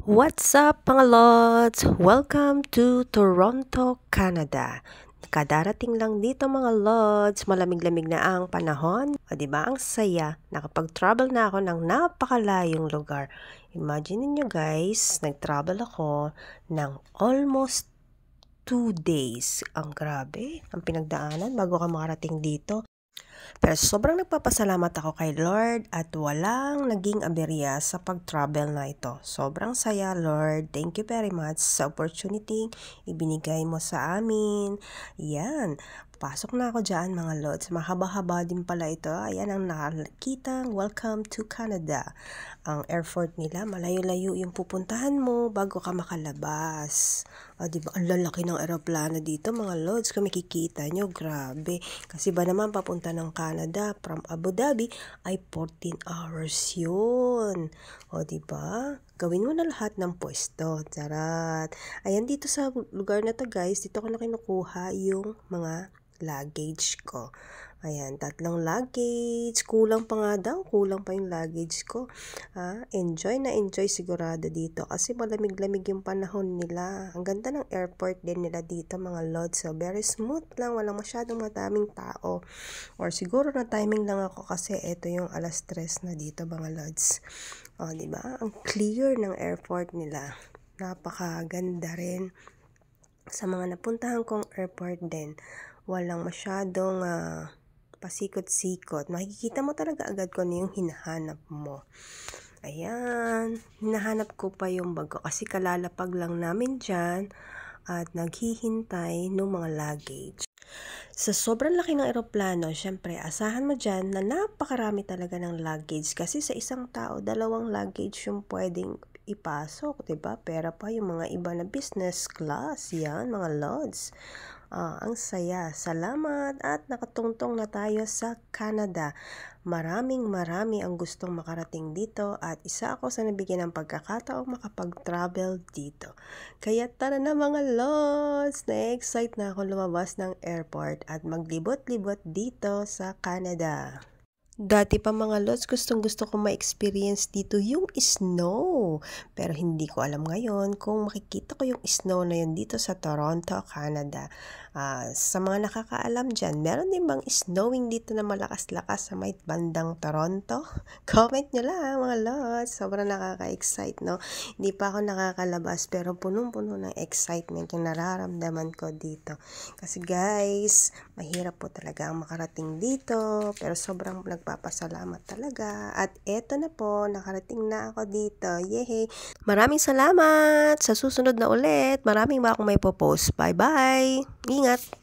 What's up mga lods? Welcome to Toronto, Canada. Kadarating lang dito mga lods, malamig-lamig na ang panahon. O diba ang saya, nakapag-travel na ako ng napakalayong lugar. Imagine niyo guys, nag-travel ako ng almost 2 days. Ang grabe, ang pinagdaanan bago ka makarating dito. Pero sobrang nagpapasalamat ako kay Lord at walang naging aberya sa pag-travel na ito. Sobrang saya, Lord. Thank you very much sa opportunity ibinigay mo sa amin. Yan. Pasok na ako dyan mga Lords. Mahaba-haba din pala ito. Ayan ang nakikita. Welcome to Canada. Ang airport nila, malayo-layo yung pupuntahan mo bago ka makalabas. Diba? Ang lalaki ng aeroplano dito mga Lords. Kung makikita nyo, grabe. Kasi ba naman papunta ng Canada from Abu Dhabi ay 14 hours yun. Diba? Gawin mo na lahat ng pwesto. Charat. Ayan dito sa lugar na to guys, dito ko na kinukuha yung mga luggage ko. Ayan, 3 luggage. Kulang pa nga daw. Kulang pa yung luggage ko. Enjoy na enjoy sigurado dito. Kasi malamig-lamig yung panahon nila. Ang ganda ng airport din nila dito mga lods. So, very smooth lang. Walang masyadong madaming tao. Or siguro na timing lang ako kasi ito yung 3:00 na dito mga lods. Diba? Ang clear ng airport nila. Napakaganda rin. Sa mga napuntahan kong airport din, walang masyadong pasikot-sikot. Makikita mo talaga agad kung ano yung hinahanap mo. Ayan, hinahanap ko pa yung bag ko kasi kalalapag lang namin dyan at naghihintay ng mga luggage. Sa sobrang laki ng eroplano, syempre, asahan mo dyan na napakarami talaga ng luggage kasi sa isang tao, 2 luggage yung pwedeng ipasok, diba? Pera pa yung mga iba na business class, yan, mga lods. Ang saya. Salamat at nakatungtong na tayo sa Canada. Marami ang gustong makarating dito at isa ako sa nabigyan ng pagkakataong makapag-travel dito. Kaya tara na mga lods! Na-excite na ako lumabas ng airport at maglibot-libot dito sa Canada. Dati pa mga lods, gustong-gusto ko ma-experience dito yung snow. Pero hindi ko alam ngayon kung makikita ko yung snow na yun dito sa Toronto, Canada. Sa mga nakakaalam dyan, meron din bang snowing dito na malakas-lakas sa may bandang Toronto? Comment nyo lang mga lods. Sobrang nakaka-excite, no? Hindi pa ako nakakalabas pero punong-puno ng excitement yung nararamdaman ko dito. Kasi guys, mahirap po talaga ang makarating dito. Pero sobrang nagpapasalamat talaga. At eto na po, nakarating na ako dito. Yehey! Maraming salamat! Sa susunod na ulit, maraming ba akong may post. Bye-bye! Ingat!